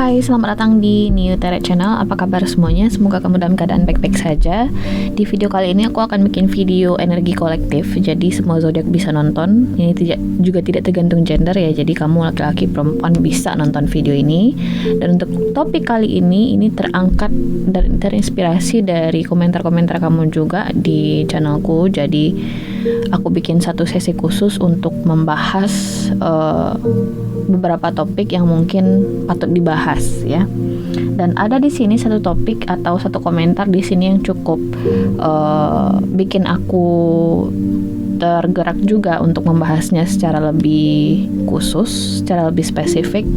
Hai, selamat datang di New Teret Channel. Apa kabar semuanya? Semoga kamu dalam keadaan baik-baik saja. Di video kali ini aku akan bikin video energi kolektif. Jadi semua zodiak bisa nonton. Ini juga tidak tergantung gender ya. Jadi kamu laki-laki perempuan bisa nonton video ini. Dan untuk topik kali ini terangkat dan terinspirasi dari komentar-komentar kamu juga di channelku. Jadi aku bikin satu sesi khusus untuk membahas beberapa topik yang mungkin patut dibahas ya. Dan ada di sini satu topik atau satu komentar di sini yang cukup bikin aku tergerak juga untuk membahasnya secara lebih khusus, secara lebih spesifik.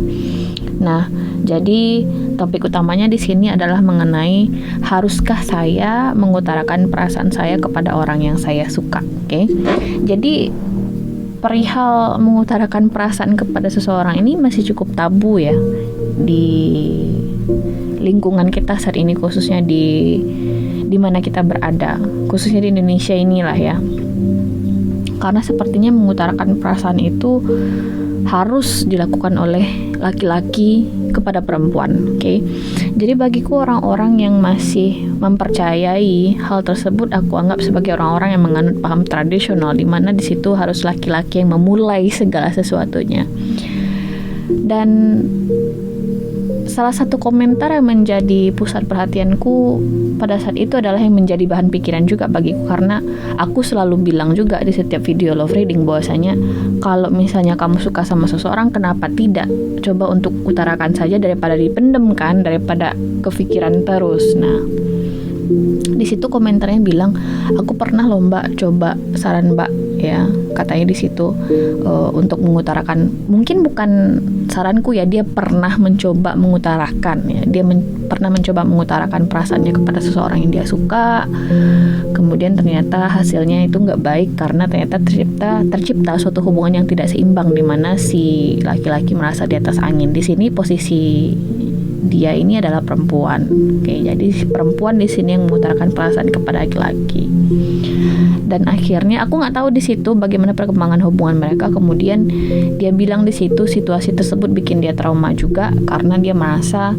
Nah, jadi topik utamanya di sini adalah mengenai haruskah saya mengutarakan perasaan saya kepada orang yang saya suka, oke? Jadi perihal mengutarakan perasaan kepada seseorang ini masih cukup tabu ya di lingkungan kita saat ini, khususnya di mana kita berada, khususnya di Indonesia inilah ya. Karena sepertinya mengutarakan perasaan itu harus dilakukan oleh laki-laki kepada perempuan, oke? Jadi bagiku orang-orang yang masih mempercayai hal tersebut aku anggap sebagai orang-orang yang menganut paham tradisional, di mana di situ harus laki-laki yang memulai segala sesuatunya. Dan salah satu komentar yang menjadi pusat perhatianku pada saat itu adalah yang menjadi bahan pikiran juga bagiku, karena aku selalu bilang juga di setiap video love reading bahwasanya kalau misalnya kamu suka sama seseorang, kenapa tidak coba untuk utarakan saja daripada dipendem kan, daripada kepikiran terus. Nah, di situ komentarnya bilang, aku pernah loh mbak, coba saran mbak ya, katanya di situ untuk mengutarakan, mungkin bukan saranku ya, dia pernah mencoba mengutarakan ya, dia pernah mencoba mengutarakan perasaannya kepada seseorang yang dia suka, kemudian ternyata hasilnya itu nggak baik karena ternyata tercipta suatu hubungan yang tidak seimbang, di mana si laki-laki merasa di atas angin. Di sini posisi dia ini adalah perempuan, oke? Jadi perempuan di sini yang mengutarakan perasaan kepada laki-laki. Dan akhirnya aku nggak tahu di situ bagaimana perkembangan hubungan mereka. Kemudian dia bilang di situ situasi tersebut bikin dia trauma juga karena dia merasa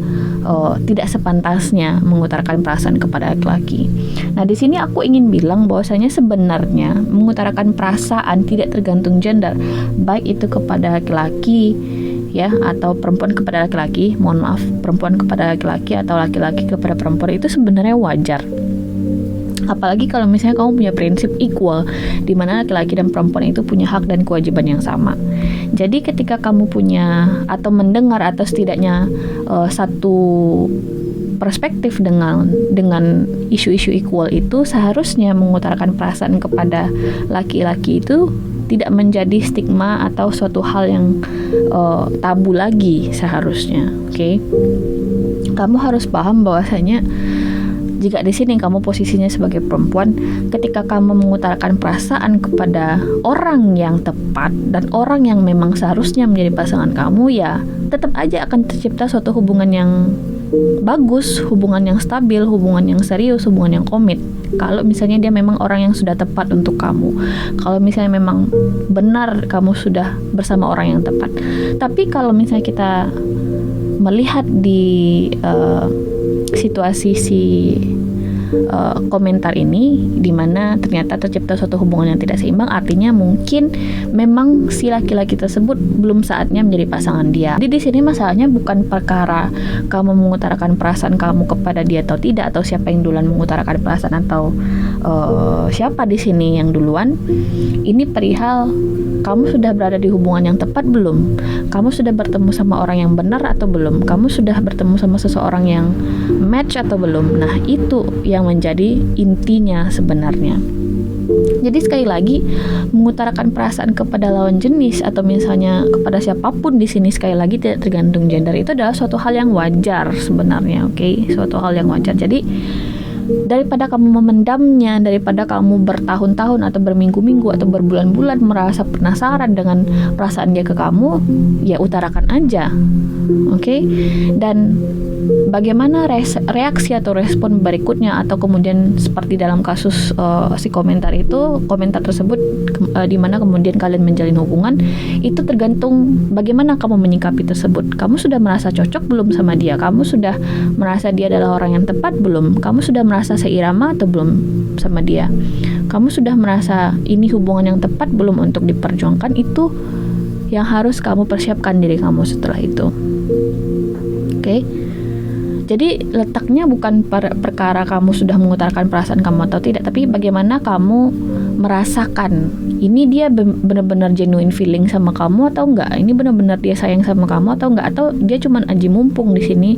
tidak sepantasnya mengutarakan perasaan kepada laki-laki. Nah, di sini aku ingin bilang bahwasanya sebenarnya mengutarakan perasaan tidak tergantung gender, baik itu kepada laki-laki ya atau perempuan kepada laki-laki. Mohon maaf, perempuan kepada laki-laki atau laki-laki kepada perempuan itu sebenarnya wajar. Apalagi kalau misalnya kamu punya prinsip equal, di mana laki-laki dan perempuan itu punya hak dan kewajiban yang sama. Jadi ketika kamu punya atau mendengar atau setidaknya satu perspektif dengan isu-isu equal itu, seharusnya mengutarakan perasaan kepada laki-laki itu tidak menjadi stigma atau suatu hal yang tabu lagi seharusnya, oke? Kamu harus paham bahwasanya jika di sini kamu posisinya sebagai perempuan, ketika kamu mengutarakan perasaan kepada orang yang tepat dan orang yang memang seharusnya menjadi pasangan kamu, ya tetap aja akan tercipta suatu hubungan yang bagus, hubungan yang stabil, hubungan yang serius, hubungan yang komit. Kalau misalnya dia memang orang yang sudah tepat untuk kamu, kalau misalnya memang benar kamu sudah bersama orang yang tepat. Tapi kalau misalnya kita melihat di situasi si komentar ini, di mana ternyata tercipta suatu hubungan yang tidak seimbang, artinya mungkin memang si laki-laki tersebut belum saatnya menjadi pasangan dia. Jadi di sini masalahnya bukan perkara kamu mengutarakan perasaan kamu kepada dia atau tidak, atau siapa yang duluan mengutarakan perasaan, atau siapa di sini yang duluan. Ini perihal kamu sudah berada di hubungan yang tepat belum? Kamu sudah bertemu sama orang yang benar atau belum? Kamu sudah bertemu sama seseorang yang match atau belum? Nah, itu yang menjadi intinya sebenarnya. Jadi sekali lagi, mengutarakan perasaan kepada lawan jenis atau misalnya kepada siapapun di sini, sekali lagi tidak tergantung gender, itu adalah suatu hal yang wajar sebenarnya, oke? Suatu hal yang wajar. Jadi daripada kamu memendamnya, daripada kamu bertahun-tahun atau berminggu-minggu atau berbulan-bulan merasa penasaran dengan perasaan dia ke kamu, ya utarakan aja, oke? Dan bagaimana reaksi atau respon berikutnya, atau kemudian seperti dalam kasus si komentar tersebut di mana kemudian kalian menjalin hubungan, itu tergantung bagaimana kamu menyikapi tersebut. Kamu sudah merasa cocok belum sama dia? Kamu sudah merasa dia adalah orang yang tepat belum? Kamu sudah merasa seirama atau belum sama dia? Kamu sudah merasa ini hubungan yang tepat belum untuk diperjuangkan? Itu yang harus kamu persiapkan diri kamu setelah itu. Oke? Jadi letaknya bukan perkara kamu sudah mengutarakan perasaan kamu atau tidak, tapi bagaimana kamu merasakan ini dia benar-benar genuine feeling sama kamu atau enggak, ini benar-benar dia sayang sama kamu atau enggak, atau dia cuman aji mumpung di sini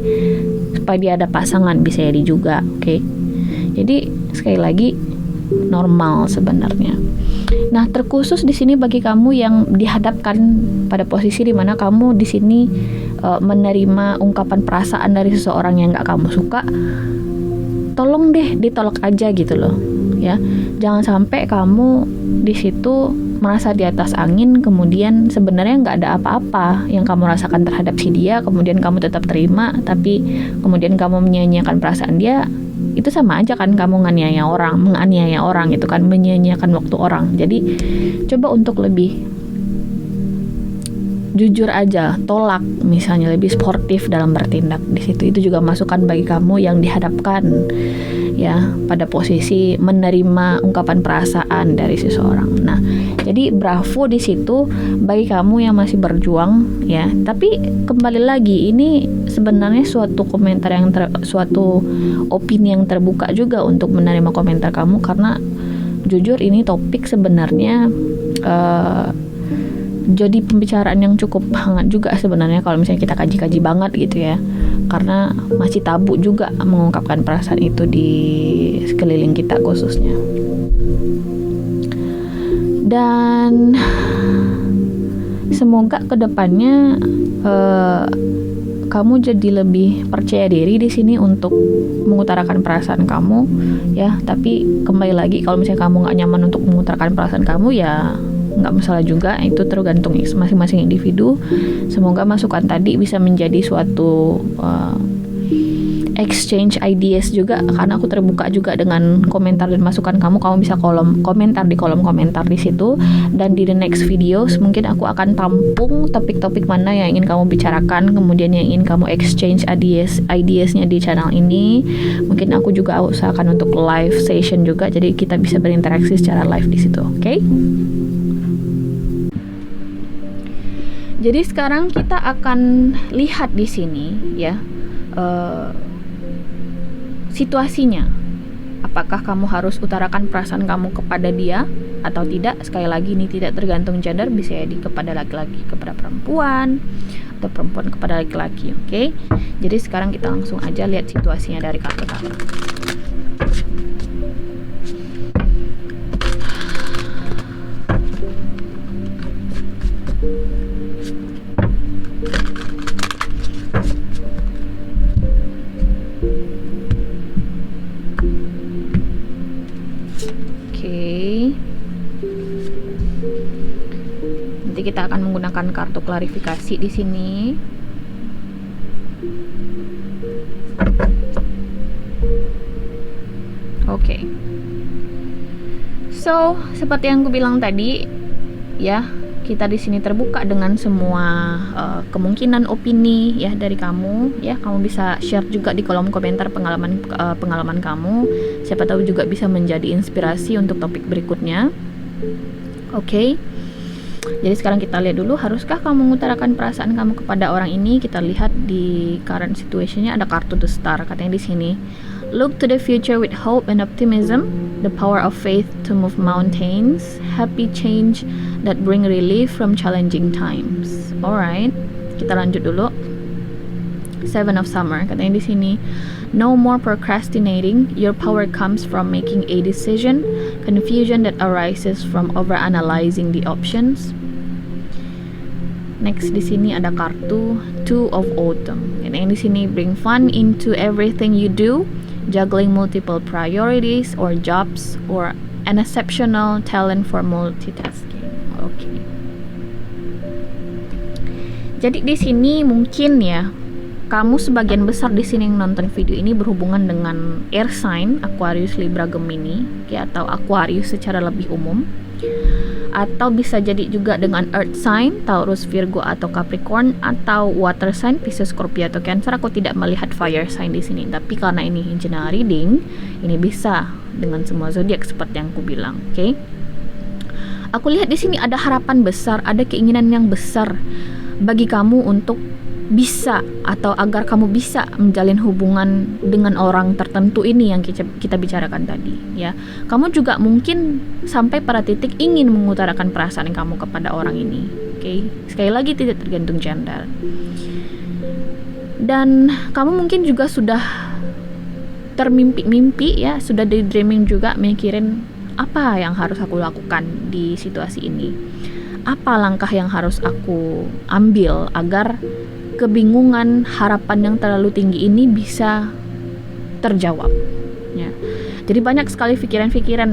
supaya dia ada pasangan, bisa jadi juga. Oke? Jadi sekali lagi normal sebenarnya. Nah, terkhusus di sini bagi kamu yang dihadapkan pada posisi di mana kamu di sini menerima ungkapan perasaan dari seseorang yang nggak kamu suka, tolong deh ditolak aja gitu loh, ya. Jangan sampai kamu di situ merasa di atas angin, kemudian sebenarnya nggak ada apa-apa yang kamu rasakan terhadap si dia, kemudian kamu tetap terima, tapi kemudian kamu menyia-nyiakan perasaan dia. Itu sama aja kan kamu menganiaya orang gitu kan, menyia-nyiakan waktu orang. Jadi coba untuk lebih jujur aja, tolak misalnya, lebih sportif dalam bertindak di situ. Itu juga masukan bagi kamu yang dihadapkan ya pada posisi menerima ungkapan perasaan dari seseorang. Nah, jadi bravo di situ bagi kamu yang masih berjuang ya. Tapi kembali lagi, ini sebenarnya suatu komentar yang suatu opini yang terbuka juga untuk menerima komentar kamu, karena jujur ini topik sebenarnya jadi pembicaraan yang cukup hangat juga sebenarnya kalau misalnya kita kaji-kaji banget gitu ya, karena masih tabu juga mengungkapkan perasaan itu di sekeliling kita khususnya. Dan semoga kedepannya kamu jadi lebih percaya diri di sini untuk mengutarakan perasaan kamu ya. Tapi kembali lagi, kalau misalnya kamu nggak nyaman untuk mengutarakan perasaan kamu ya nggak masalah juga, itu tergantung masing-masing individu. Semoga masukan tadi bisa menjadi suatu exchange ideas juga, karena aku terbuka juga dengan komentar dan masukan kamu. Kamu bisa komentar di kolom komentar di situ, dan di the next videos mungkin aku akan tampung topik-topik mana yang ingin kamu bicarakan, kemudian yang ingin kamu exchange ideasnya di channel ini. Mungkin aku juga usahakan untuk live session juga, jadi kita bisa berinteraksi secara live di situ. Oke? Jadi sekarang kita akan lihat di sini ya situasinya. Apakah kamu harus utarakan perasaan kamu kepada dia atau tidak? Sekali lagi, ini tidak tergantung gender, bisa jadi kepada laki-laki kepada perempuan atau perempuan kepada laki-laki. Oke? Jadi sekarang kita langsung aja lihat situasinya dari kartu pertama. Nanti kita akan menggunakan kartu klarifikasi di sini. Oke. So, seperti yang aku bilang tadi, ya, kita di sini terbuka dengan semua kemungkinan opini ya dari kamu. Ya, kamu bisa share juga di kolom komentar pengalaman kamu. Siapa tahu juga bisa menjadi inspirasi untuk topik berikutnya. Oke. Jadi sekarang kita lihat dulu, haruskah kamu mengutarakan perasaan kamu kepada orang ini? Kita lihat di current situationnya ada kartu The Star. Katanya di sini, look to the future with hope and optimism, the power of faith to move mountains, happy change that bring relief from challenging times. Alright, kita lanjut dulu. Seven of Summer. Katanya di sini, no more procrastinating. Your power comes from making a decision. Confusion that arises from overanalyzing the options. Next di sini ada kartu Two of Autumn. Yang di sini, bring fun into everything you do, juggling multiple priorities or jobs, or an exceptional talent for multitasking. Oke. Jadi di sini mungkin ya, kamu sebagian besar di sini yang nonton video ini berhubungan dengan air sign Aquarius, Libra, Gemini, atau Aquarius secara lebih umum, atau bisa jadi juga dengan earth sign Taurus, Virgo, atau Capricorn, atau water sign Pisces, Scorpio, atau Cancer. Aku tidak melihat fire sign di sini, tapi karena ini general reading, ini bisa dengan semua zodiak seperti yang aku bilang. Oke? Aku lihat di sini ada harapan besar, ada keinginan yang besar bagi kamu untuk bisa, atau agar kamu bisa menjalin hubungan dengan orang tertentu ini yang kita bicarakan tadi, ya. Kamu juga mungkin sampai pada titik ingin mengutarakan perasaan kamu kepada orang ini. Oke? Sekali lagi tidak tergantung gender. Dan kamu mungkin juga sudah termimpi-mimpi, ya, sudah daydreaming juga, mikirin apa yang harus aku lakukan di situasi ini. Apa langkah yang harus aku ambil agar kebingungan, harapan yang terlalu tinggi ini bisa terjawab, ya. Jadi banyak sekali pikiran-pikiran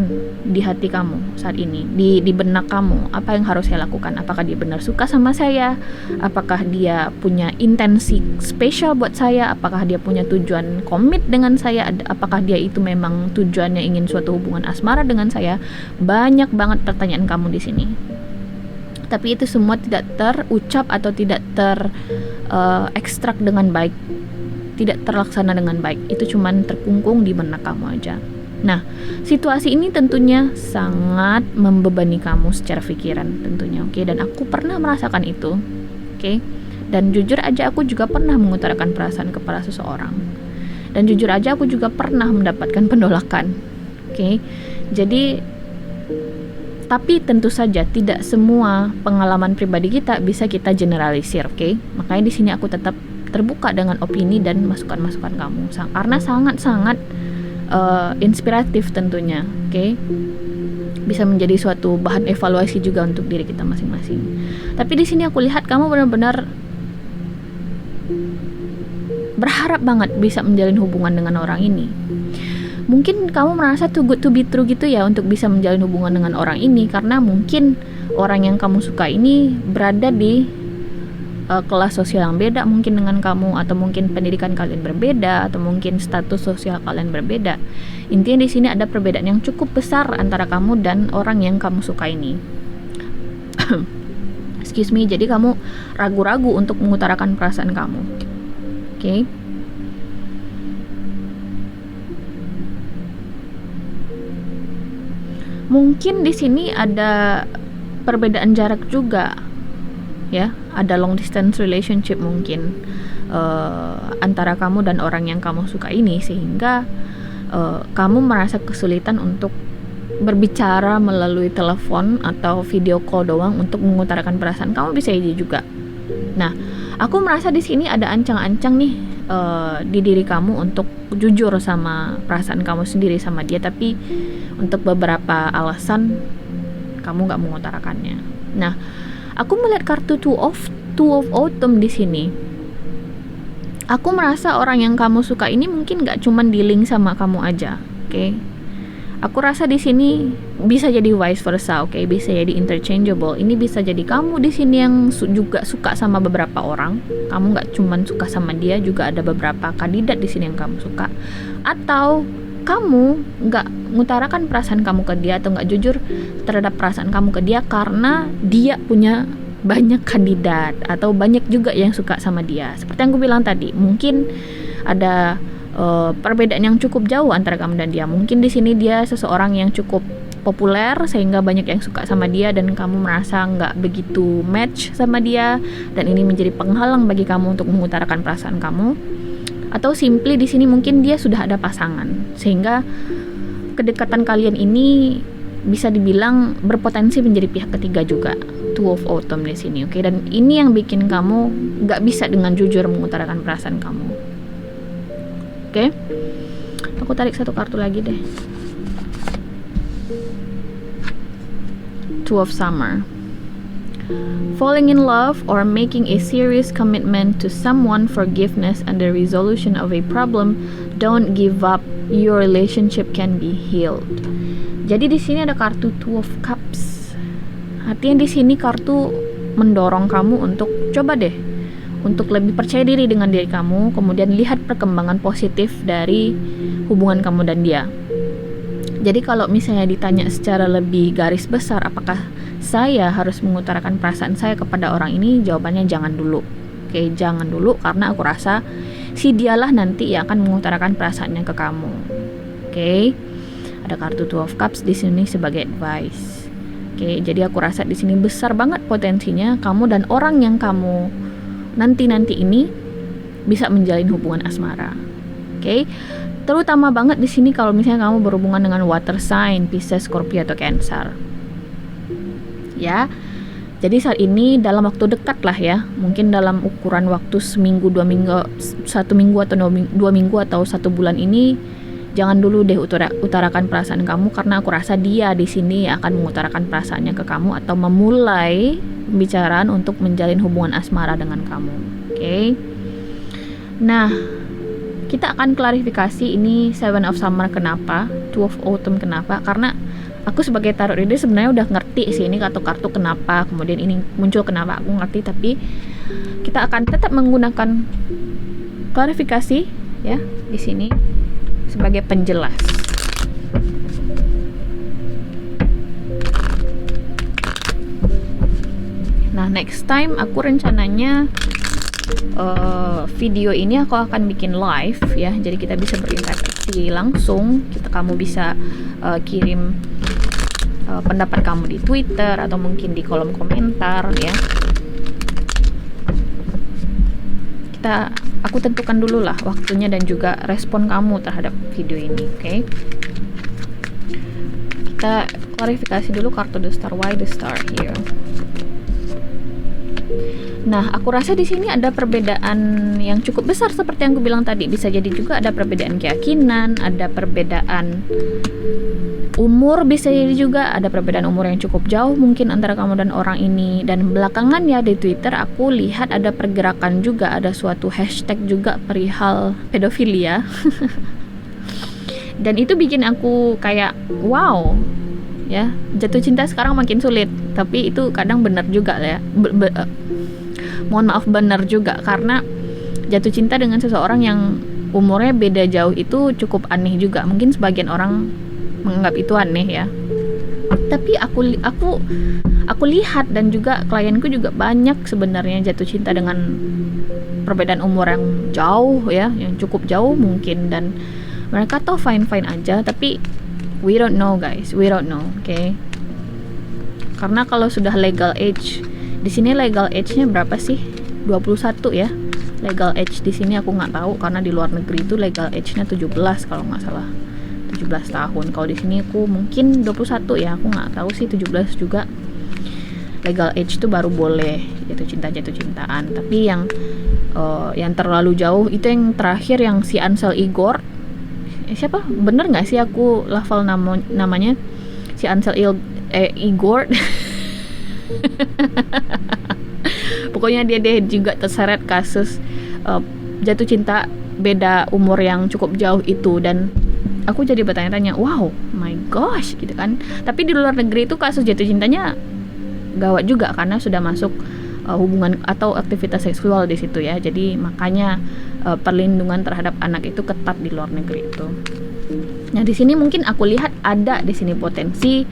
di hati kamu saat ini, di benak kamu. Apa yang harus saya lakukan? Apakah dia benar suka sama saya? Apakah dia punya intensi spesial buat saya? Apakah dia punya tujuan komit dengan saya? Apakah dia itu memang tujuannya ingin suatu hubungan asmara dengan saya? Banyak banget pertanyaan kamu di sini. Tapi itu semua tidak terucap atau tidak ekstrak dengan baik, tidak terlaksana dengan baik. Itu cuman terkungkung di benak kamu aja. Nah, situasi ini tentunya sangat membebani kamu secara pikiran tentunya, oke? Dan aku pernah merasakan itu, oke? Dan jujur aja aku juga pernah mengutarakan perasaan kepada seseorang. Dan jujur aja aku juga pernah mendapatkan penolakan, oke? Jadi, tapi tentu saja tidak semua pengalaman pribadi kita bisa kita generalisir, oke? Makanya di sini aku tetap terbuka dengan opini dan masukan-masukan kamu, karena sangat-sangat inspiratif tentunya, oke? Bisa menjadi suatu bahan evaluasi juga untuk diri kita masing-masing. Tapi di sini aku lihat kamu benar-benar berharap banget bisa menjalin hubungan dengan orang ini. Mungkin kamu merasa too good to be true gitu ya untuk bisa menjalin hubungan dengan orang ini, karena mungkin orang yang kamu suka ini berada di kelas sosial yang beda mungkin dengan kamu, atau mungkin pendidikan kalian berbeda, atau mungkin status sosial kalian berbeda. Intinya di sini ada perbedaan yang cukup besar antara kamu dan orang yang kamu suka ini. Excuse me, jadi kamu ragu-ragu untuk mengutarakan perasaan kamu. Oke? Mungkin di sini ada perbedaan jarak juga, ya, ada long distance relationship mungkin antara kamu dan orang yang kamu suka ini, sehingga kamu merasa kesulitan untuk berbicara melalui telepon atau video call doang untuk mengutarakan perasaan kamu, bisa aja juga. Nah, aku merasa di sini ada ancang-ancang nih di diri kamu untuk jujur sama perasaan kamu sendiri sama dia, tapi untuk beberapa alasan kamu nggak mengutarakannya. Nah, aku melihat kartu two of autumn di sini. Aku merasa orang yang kamu suka ini mungkin nggak cuma dealing sama kamu aja, oke? Aku rasa di sini bisa jadi vice versa, oke? Bisa jadi interchangeable. Ini bisa jadi kamu di sini yang juga suka sama beberapa orang. Kamu nggak cuma suka sama dia, juga ada beberapa kandidat di sini yang kamu suka. Atau kamu nggak mengutarakan perasaan kamu ke dia, atau nggak jujur terhadap perasaan kamu ke dia karena dia punya banyak kandidat, atau banyak juga yang suka sama dia. Seperti yang aku bilang tadi, mungkin ada perbedaan yang cukup jauh antara kamu dan dia. Mungkin di sini dia seseorang yang cukup populer sehingga banyak yang suka sama dia, dan kamu merasa nggak begitu match sama dia, dan ini menjadi penghalang bagi kamu untuk mengutarakan perasaan kamu. Atau simply di sini mungkin dia sudah ada pasangan, sehingga kedekatan kalian ini bisa dibilang berpotensi menjadi pihak ketiga juga. Two of autumn di sini, oke? Dan ini yang bikin kamu nggak bisa dengan jujur mengutarakan perasaan kamu. Oke? Aku tarik satu kartu lagi deh. Two of summer. Falling in love or making a serious commitment to someone, forgiveness and the resolution of a problem. Don't give up. Your relationship can be healed. Jadi di sini ada kartu Two of Cups. Artinya di sini kartu mendorong kamu untuk coba deh untuk lebih percaya diri dengan diri kamu, kemudian lihat perkembangan positif dari hubungan kamu dan dia. Jadi kalau misalnya ditanya secara lebih garis besar, apakah saya harus mengutarakan perasaan saya kepada orang ini, jawabannya jangan dulu. Oke, jangan dulu, karena aku rasa si dialah nanti yang akan mengutarakan perasaannya ke kamu. Oke, ada kartu Two of Cups di sini sebagai advice. Oke, jadi aku rasa di sini besar banget potensinya kamu dan orang yang kamu nanti ini bisa menjalin hubungan asmara. Oke, terutama banget di sini kalau misalnya kamu berhubungan dengan water sign, Pisces, Scorpio atau Cancer. Ya, jadi saat ini dalam waktu dekat lah ya, mungkin dalam ukuran waktu seminggu, 2 minggu, 1 minggu atau 2 minggu atau 1 bulan ini, jangan dulu deh utarakan perasaan kamu, karena aku rasa dia di sini akan mengutarakan perasaannya ke kamu atau memulai pembicaraan untuk menjalin hubungan asmara dengan kamu. Oke. Nah, kita akan klarifikasi ini Seven of Summer kenapa, Two of Autumn kenapa, karena aku sebagai tarot reader sebenarnya udah ngerti sih ini kartu kenapa, kemudian ini muncul kenapa, aku ngerti, tapi kita akan tetap menggunakan klarifikasi ya di sini sebagai penjelas. Nah, next time aku rencananya video ini aku akan bikin live ya, jadi kita bisa berinteraksi langsung. Kamu bisa kirim pendapat kamu di Twitter atau mungkin di kolom komentar ya. Aku tentukan dulu lah waktunya dan juga respon kamu terhadap video ini. Oke. Kita klarifikasi dulu kartu The Star. Why the Star here? Nah, aku rasa di sini ada perbedaan yang cukup besar seperti yang aku bilang tadi. Bisa jadi juga ada perbedaan keyakinan, ada perbedaan umur, bisa jadi juga ada perbedaan umur yang cukup jauh mungkin antara kamu dan orang ini. Dan belakangan ya di Twitter aku lihat ada pergerakan juga, ada suatu hashtag juga perihal pedofilia. Dan itu bikin aku kayak wow ya, jatuh cinta sekarang makin sulit. Tapi itu kadang benar juga ya, mohon maaf benar juga, karena jatuh cinta dengan seseorang yang umurnya beda jauh itu cukup aneh juga. Mungkin sebagian orang menganggap itu aneh ya, tapi aku lihat dan juga klienku juga banyak sebenarnya jatuh cinta dengan perbedaan umur yang jauh ya, yang cukup jauh mungkin, dan mereka tuh fine aja, tapi we don't know guys, we don't know. Oke. Karena kalau sudah legal age, di sini legal age-nya berapa sih? 21 ya. Legal age di sini aku nggak tahu, karena di luar negeri itu legal age-nya 17 kalau nggak salah. 17 tahun. Kalau di sini aku mungkin 21 ya, aku nggak tahu sih 17 juga. Legal age itu baru boleh jatuh cintaan. Tapi yang terlalu jauh itu yang terakhir yang si Ansel Igor. Siapa? Bener nggak sih aku lafal namanya? Si Ansel Igor. Pokoknya dia juga terseret kasus jatuh cinta beda umur yang cukup jauh itu, dan aku jadi bertanya-tanya, wow, my gosh gitu kan. Tapi di luar negeri itu kasus jatuh cintanya gawat juga, karena sudah masuk hubungan atau aktivitas seksual di situ ya. Jadi makanya perlindungan terhadap anak itu ketat di luar negeri itu. Nah, di sini mungkin aku lihat ada di sini potensi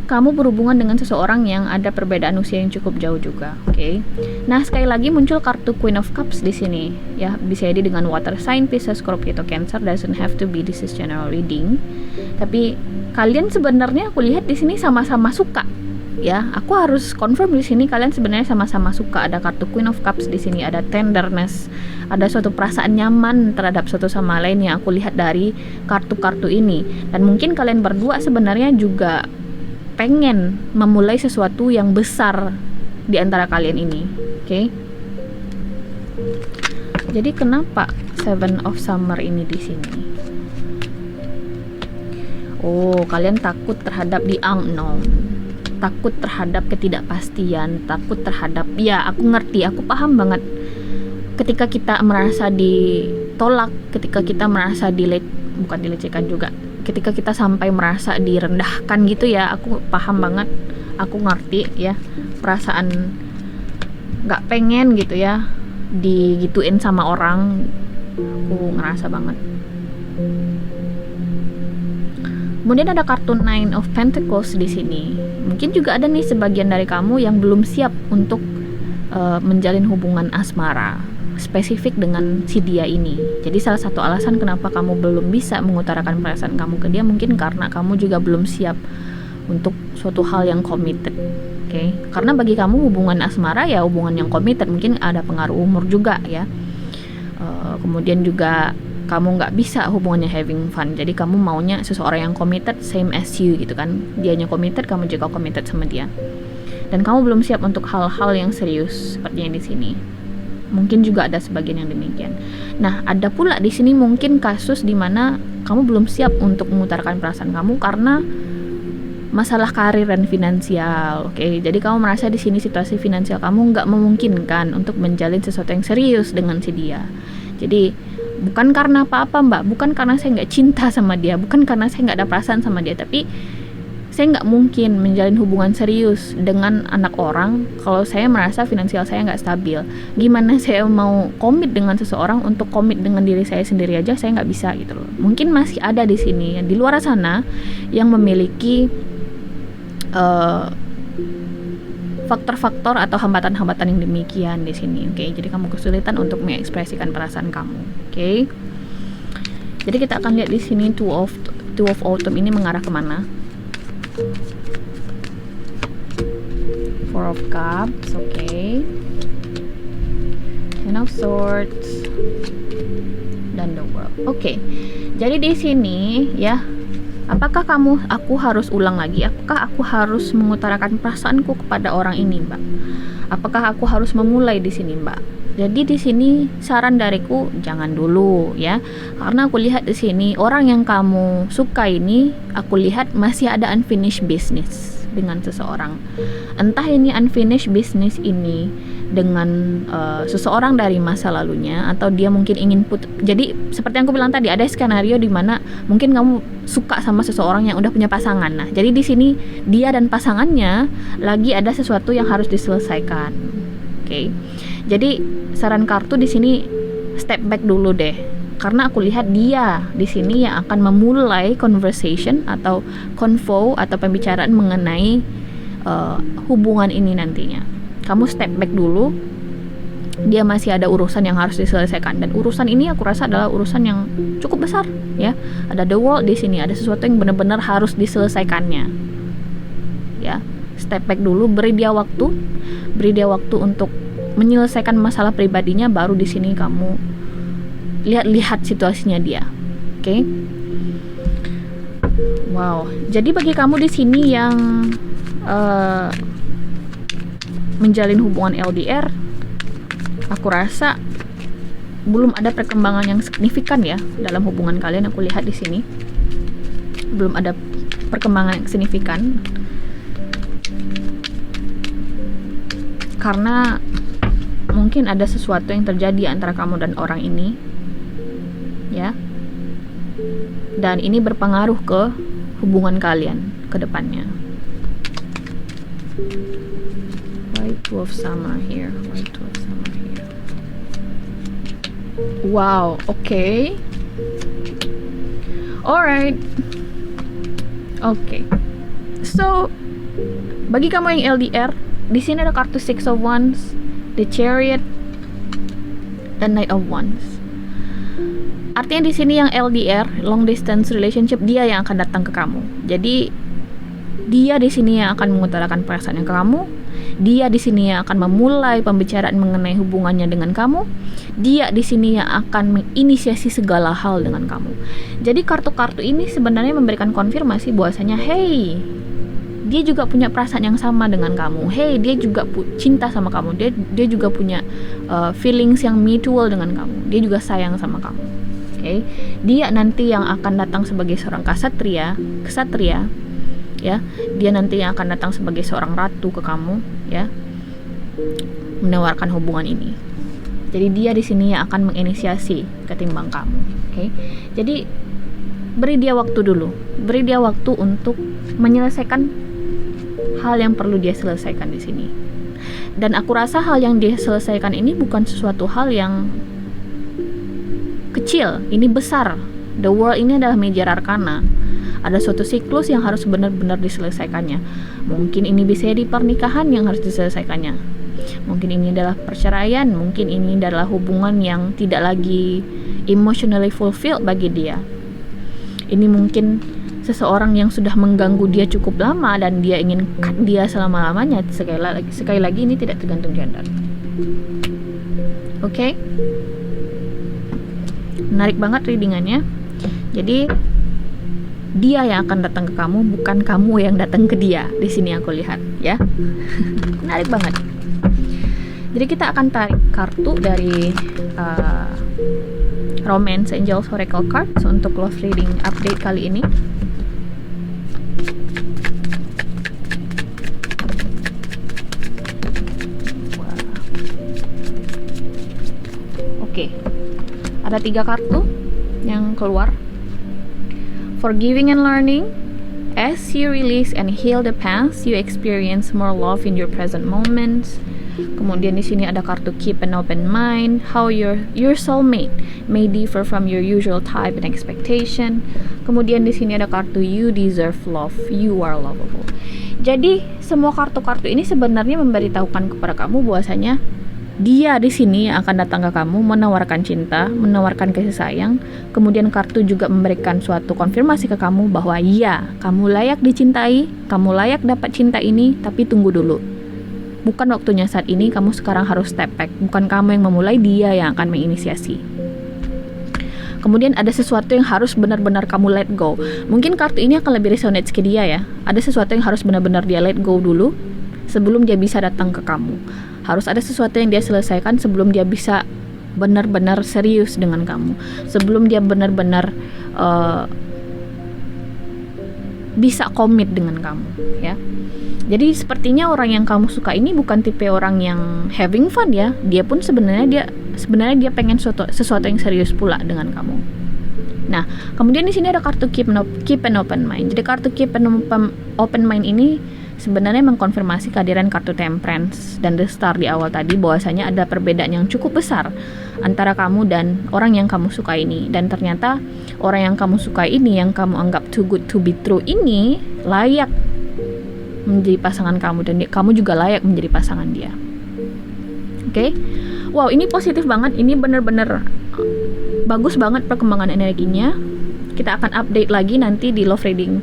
kamu berhubungan dengan seseorang yang ada perbedaan usia yang cukup jauh juga. Oke. Nah, sekali lagi muncul kartu Queen of Cups di sini ya, bisa jadi dengan water sign, Pisces, Scorpio atau Cancer. Doesn't have to be, this is general reading. Tapi kalian sebenarnya aku lihat di sini sama-sama suka ya. Aku harus confirm di sini kalian sebenarnya sama-sama suka. Ada kartu Queen of Cups di sini, ada tenderness, ada suatu perasaan nyaman terhadap satu sama lain yang aku lihat dari kartu-kartu ini. Dan mungkin kalian berdua sebenarnya juga pengen memulai sesuatu yang besar di antara kalian ini. Oke. Jadi kenapa Seven of Summer ini di sini? Oh, kalian takut terhadap the unknown, takut terhadap ketidakpastian, takut terhadap, ya aku ngerti, aku paham banget. Ketika kita merasa ditolak, ketika kita merasa bukan dilecehkan juga, ketika kita sampai merasa direndahkan gitu ya, aku paham banget, aku ngerti ya perasaan nggak pengen gitu ya, digituin sama orang. Aku ngerasa banget. Kemudian ada kartu Nine of Pentacles di sini. Mungkin juga ada nih sebagian dari kamu yang belum siap untuk menjalin hubungan asmara spesifik dengan si dia ini. Jadi salah satu alasan kenapa kamu belum bisa mengutarakan perasaan kamu ke dia mungkin karena kamu juga belum siap untuk suatu hal yang committed. Oke? Karena bagi kamu hubungan asmara ya hubungan yang committed, mungkin ada pengaruh umur juga ya. Kemudian juga kamu nggak bisa hubungannya having fun, jadi kamu maunya seseorang yang committed same as you gitu kan. Dianya committed, kamu juga committed sama dia, dan kamu belum siap untuk hal-hal yang serius seperti yang di sini. Mungkin juga ada sebagian yang demikian. Nah, ada pula di sini mungkin kasus di mana kamu belum siap untuk mengutarakan perasaan kamu karena masalah karir dan finansial. Oke, jadi kamu merasa di sini situasi finansial kamu nggak memungkinkan untuk menjalin sesuatu yang serius dengan si dia. Jadi bukan karena apa-apa mbak, bukan karena saya nggak cinta sama dia, bukan karena saya nggak ada perasaan sama dia, tapi saya nggak mungkin menjalin hubungan serius dengan anak orang kalau saya merasa finansial saya nggak stabil. Gimana saya mau komit dengan seseorang untuk komit dengan diri saya sendiri aja saya nggak bisa gitu loh. Mungkin masih ada di sini di luar sana yang memiliki faktor-faktor atau hambatan-hambatan yang demikian di sini. Oke, jadi kamu kesulitan untuk mengekspresikan perasaan kamu. Oke, jadi kita akan lihat di sini two of autumn ini mengarah kemana. Four of Cups, oke. Ten of Swords dan the World. Oke, jadi di sini ya. Apakah aku harus ulang lagi? Apakah aku harus mengutarakan perasaanku kepada orang ini, Mbak? Apakah aku harus memulai di sini, Mbak? Jadi di sini saran dariku jangan dulu ya. Karena aku lihat di sini orang yang kamu suka ini, aku lihat masih ada unfinished business dengan seseorang. Entah ini unfinished business ini dengan seseorang dari masa lalunya atau dia mungkin ingin jadi seperti yang aku bilang tadi, ada skenario di mana mungkin kamu suka sama seseorang yang udah punya pasangan. Nah, jadi di sini dia dan pasangannya lagi ada sesuatu yang harus diselesaikan. Oke. Jadi saran kartu di sini step back dulu deh. Karena aku lihat dia di sini yang akan memulai conversation atau convo atau pembicaraan mengenai hubungan ini nantinya. Kamu step back dulu. Dia masih ada urusan yang harus diselesaikan, dan urusan ini aku rasa adalah urusan yang cukup besar ya. Ada the world di sini, ada sesuatu yang benar-benar harus diselesaikannya. Ya, step back dulu, beri dia waktu untuk menyelesaikan masalah pribadinya, baru di sini kamu lihat situasinya dia. Oke? Wow. Jadi bagi kamu di sini yang menjalin hubungan LDR, aku rasa belum ada perkembangan yang signifikan ya dalam hubungan kalian. Aku lihat di sini belum ada perkembangan yang signifikan karena mungkin ada sesuatu yang terjadi antara kamu dan orang ini ya, dan ini berpengaruh ke hubungan kalian ke depannya. Why two of summer here? Why two of summer here? Wow, okay. Alright. Okay. So, bagi kamu yang LDR, di sini ada kartu Six of Wands, The Chariot, dan Knight of Wands. Artinya di sini yang LDR, long distance relationship, dia yang akan datang ke kamu. Jadi dia di sini yang akan mengutarakan perasaannya ke kamu. Dia di sini yang akan memulai pembicaraan mengenai hubungannya dengan kamu. Dia di sini yang akan menginisiasi segala hal dengan kamu. Jadi kartu-kartu ini sebenarnya memberikan konfirmasi bahwasanya, hey, dia juga punya perasaan yang sama dengan kamu. Hey, dia juga cinta sama kamu. Dia juga punya feelings yang mutual dengan kamu. Dia juga sayang sama kamu. Okay? Dia nanti yang akan datang sebagai seorang kesatria, ya. Dia nanti yang akan datang sebagai seorang ratu ke kamu, ya, menawarkan hubungan ini. Jadi dia di sini yang akan menginisiasi ketimbang kamu. Okay? Jadi beri dia waktu dulu, beri dia waktu untuk menyelesaikan hal yang perlu dia selesaikan di sini. Dan aku rasa hal yang dia selesaikan ini bukan sesuatu hal yang kecil, ini besar. The World ini adalah Major Arcana. Ada suatu siklus yang harus benar-benar diselesaikannya. Mungkin ini bisa di pernikahan yang harus diselesaikannya. Mungkin ini adalah perceraian, mungkin ini adalah hubungan yang tidak lagi emotionally fulfilled bagi dia. Ini mungkin seseorang yang sudah mengganggu dia cukup lama dan dia ingin cut dia selama-lamanya. Sekali lagi ini tidak tergantung gender. Oke? Menarik banget readingannya. Jadi dia yang akan datang ke kamu, bukan kamu yang datang ke dia. Di sini aku lihat, ya. Menarik banget. Jadi kita akan tarik kartu dari Romance Angels Oracle Cards untuk love reading update kali ini. Oke, ada 3 kartu yang keluar. Forgiving and learning. As you release and heal the past, you experience more love in your present moments. Kemudian di sini ada kartu Keep an Open Mind. How your soulmate may differ from your usual type and expectation. Kemudian di sini ada kartu You Deserve Love. You are lovable. Jadi semua kartu-kartu ini sebenarnya memberitahukan kepada kamu bahwasanya dia di sini yang akan datang ke kamu, menawarkan cinta, menawarkan kasih sayang. Kemudian kartu juga memberikan suatu konfirmasi ke kamu bahwa ya, kamu layak dicintai, kamu layak dapat cinta ini, tapi tunggu dulu. Bukan waktunya saat ini, kamu sekarang harus step back. Bukan kamu yang memulai, dia yang akan menginisiasi. Kemudian ada sesuatu yang harus benar-benar kamu let go. Mungkin kartu ini akan lebih resonate ke dia ya. Ada sesuatu yang harus benar-benar dia let go dulu sebelum dia bisa datang ke kamu. Harus ada sesuatu yang dia selesaikan sebelum dia bisa benar-benar serius dengan kamu. Sebelum dia benar-benar bisa komit dengan kamu, ya. Jadi sepertinya orang yang kamu suka ini bukan tipe orang yang having fun ya. Dia pun sebenarnya dia pengen sesuatu yang serius pula dengan kamu. Nah, kemudian di sini ada kartu Keep an Open Mind. Jadi kartu Keep an Open Mind ini sebenarnya mengkonfirmasi kehadiran kartu Temperance dan The Star di awal tadi, bahwasanya ada perbedaan yang cukup besar antara kamu dan orang yang kamu suka ini. Dan ternyata orang yang kamu suka ini, yang kamu anggap too good to be true ini, layak menjadi pasangan kamu, dan kamu juga layak menjadi pasangan dia. Oke? Wow, ini positif banget. Ini bener-bener bagus banget perkembangan energinya. Kita akan update lagi nanti di love reading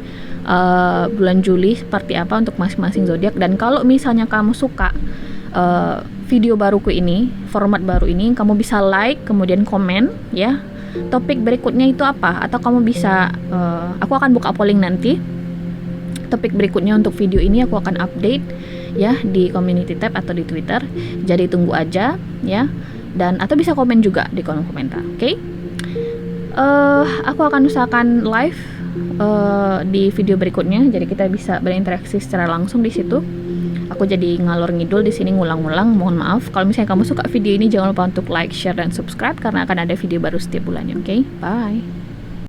bulan Juli seperti apa untuk masing-masing zodiak. Dan kalau misalnya kamu suka video baruku ini, format baru ini, kamu bisa like, kemudian komen ya, topik berikutnya itu apa, atau kamu bisa aku akan buka polling nanti. Topik berikutnya untuk video ini aku akan update ya di community tab atau di Twitter. Jadi tunggu aja ya. Dan atau bisa komen juga di kolom komentar. Oke? Aku akan usahakan live di video berikutnya. Jadi kita bisa berinteraksi secara langsung di situ. Aku jadi ngalor ngidul di sini, ngulang-ngulang. Mohon maaf. Kalau misalnya kamu suka video ini, jangan lupa untuk like, share, dan subscribe karena akan ada video baru setiap bulannya. Oke? Bye.